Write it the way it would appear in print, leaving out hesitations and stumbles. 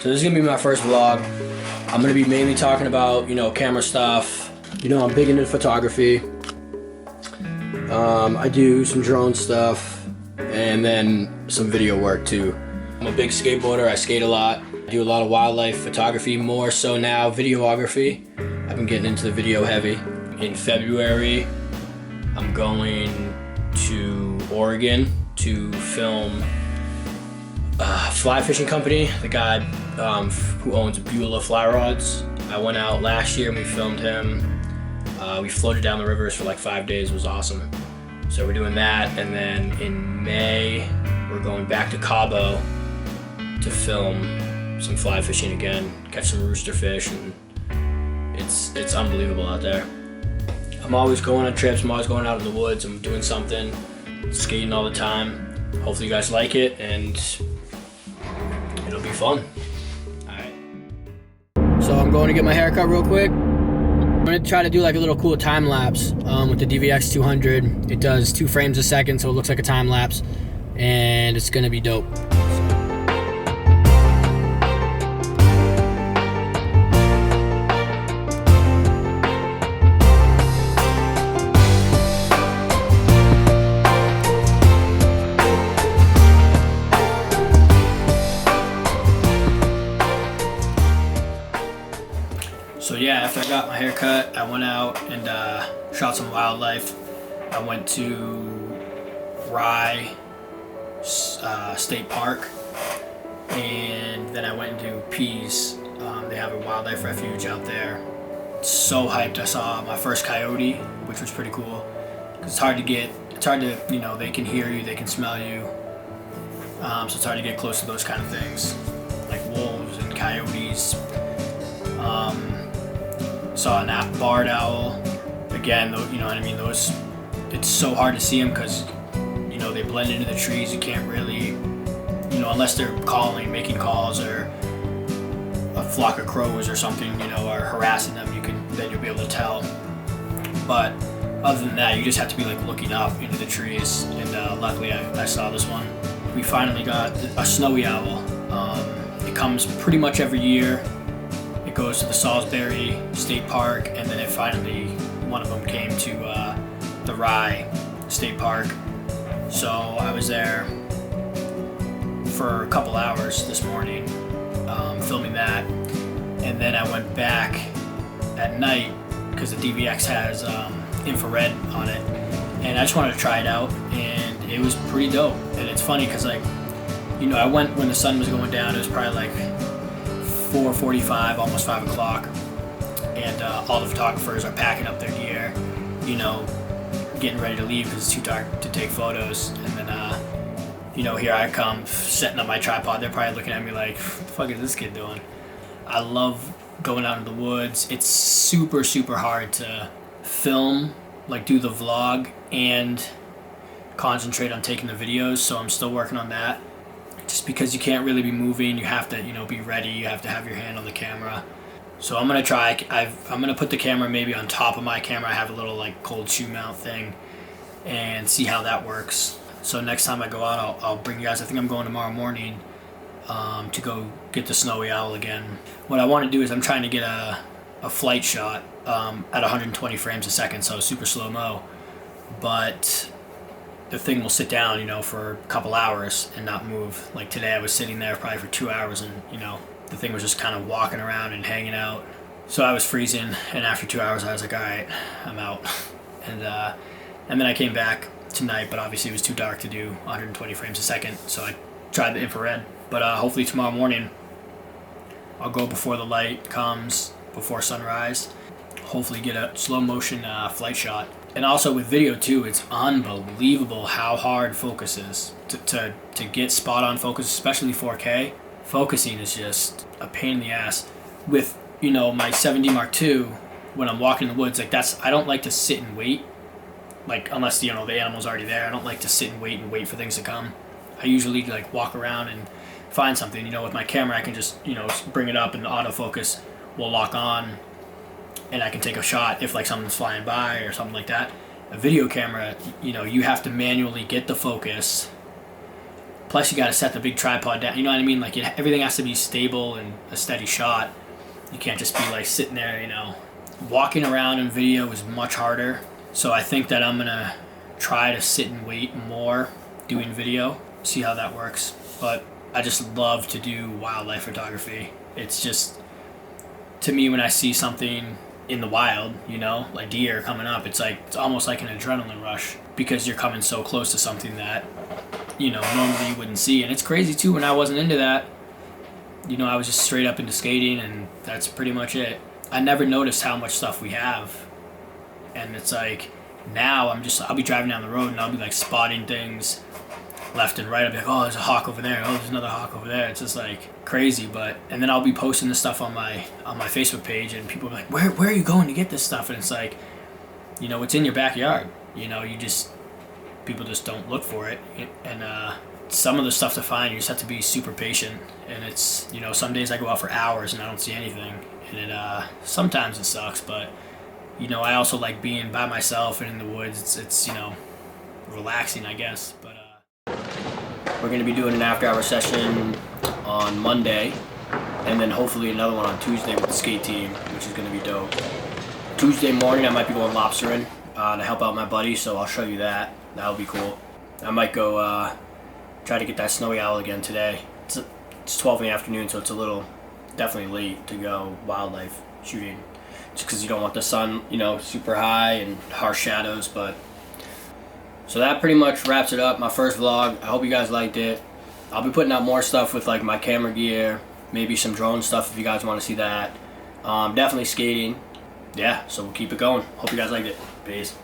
So this is gonna be my first vlog. I'm gonna be mainly talking about, camera stuff. I'm big into photography. I do some drone stuff and then some video work too. I'm a big skateboarder, I skate a lot. I do a lot of wildlife photography, more so now videography. I've been getting into the video heavy. In February, I'm going to Oregon to film a fly fishing company, the guy who owns Beulah Fly Rods. I went out last year and we filmed him. We floated down the rivers for like 5 days, it was awesome. So we're doing that, and then in May, we're going back to Cabo to film some fly fishing again, catch some rooster fish, and it's unbelievable out there. I'm always going on trips, I'm always going out in the woods, I'm doing something, skating all the time. Hopefully you guys like it, and it'll be fun. Alright. So I'm going to get my hair cut real quick. I'm going to try to do like a little cool time lapse with the DVX 200. It does 2 frames a second, so it looks like a time lapse, and it's going to be dope. So yeah, after I got my hair cut, I went out and shot some wildlife. I went to Rye State Park, and then I went into Pease. They have a wildlife refuge out there. So hyped! I saw my first coyote, which was pretty cool. 'Cause it's hard to, they can hear you, they can smell you. So it's hard to get close to those kind of things, like wolves and coyotes. Saw a barred owl. Again, you know what I mean? Those, it's so hard to see them because, they blend into the trees. You can't really, unless they're making calls, or a flock of crows or something, are harassing them, then you'll be able to tell. But other than that, you just have to be like looking up into the trees. And luckily I saw this one. We finally got a snowy owl. It comes pretty much every year. It goes to the Salisbury State Park, and then one of them came to the Rye State Park. So I was there for a couple hours this morning, filming that, and then I went back at night because the DVX has infrared on it, and I just wanted to try it out, and it was pretty dope. And it's funny because I went when the sun was going down. It was probably like 4:45, almost 5 o'clock, and all the photographers are packing up their gear, getting ready to leave because it's too dark to take photos. And then, here I come setting up my tripod. They're probably looking at me like, "What the fuck is this kid doing?" I love going out in the woods. It's super, super hard to film, like do the vlog and concentrate on taking the videos, so I'm still working on that. Just because you can't really be moving, you have to, be ready. You have to have your hand on the camera. So I'm gonna try. I'm gonna put the camera maybe on top of my camera. I have a little like cold shoe mount thing, and see how that works. So next time I go out, I'll bring you guys. I think I'm going tomorrow morning to go get the snowy owl again. What I want to do is I'm trying to get a flight shot at 120 frames a second, so super slow mo, but the thing will sit down, for a couple hours and not move. Like today I was sitting there probably for 2 hours, and, the thing was just kind of walking around and hanging out. So I was freezing, and after 2 hours I was like, all right, I'm out. And then I came back tonight, but obviously it was too dark to do 120 frames a second, so I tried the infrared. But hopefully tomorrow morning I'll go before the light comes, before sunrise. Hopefully get a slow motion flight shot. And also with video too, it's unbelievable how hard focus is. To get spot on focus, especially 4K, focusing is just a pain in the ass. With, my 7D Mark II, when I'm walking in the woods, I don't like to sit and wait. Like, unless, the animal's already there, I don't like to sit and wait for things to come. I usually walk around and find something. With my camera I can just, bring it up and the autofocus will lock on, and I can take a shot if something's flying by or something like that. A video camera, you have to manually get the focus, Plus, you got to set the big tripod down. You know what I mean? Like everything has to be stable and a steady shot. You can't just be like sitting there. You know, walking around in video is much harder. So I think that I'm gonna try to sit and wait more doing video. See how that works. But I just love to do wildlife photography. It's just, to me, when I see something in the wild, you know, like deer coming up, it's almost like an adrenaline rush because you're coming so close to something that, you know, normally you wouldn't see. And it's crazy too, when I wasn't into that, you know, I was just straight up into skating, and that's pretty much it. I never noticed how much stuff we have. And it's like, now I'll be driving down the road and I'll be like spotting things left and right. I'll be like, oh, there's a hawk over there. Oh, there's another hawk over there. It's just like crazy. And then I'll be posting this stuff on my Facebook page, and people will be like, where are you going to get this stuff? And it's like, you know, it's in your backyard. You know, people just don't look for it. And some of the stuff to find, you just have to be super patient. And it's, you know, some days I go out for hours and I don't see anything. And sometimes it sucks, but, you know, I also like being by myself and in the woods. It's you know, relaxing, I guess. But we're going to be doing an after-hour session on Monday, and then hopefully another one on Tuesday with the skate team, which is going to be dope. Tuesday morning I might be going lobstering to help out my buddy, so I'll show you that. That'll be cool. I might go try to get that snowy owl again today. It's 12 in the afternoon, so it's a little definitely late to go wildlife shooting, just because you don't want the sun, you know, super high and harsh shadows. But so that pretty much wraps it up, my first vlog. I hope you guys liked it. I'll be putting out more stuff with like my camera gear, maybe some drone stuff if you guys want to see that. Definitely skating. Yeah, so we'll keep it going. Hope you guys liked it. Peace.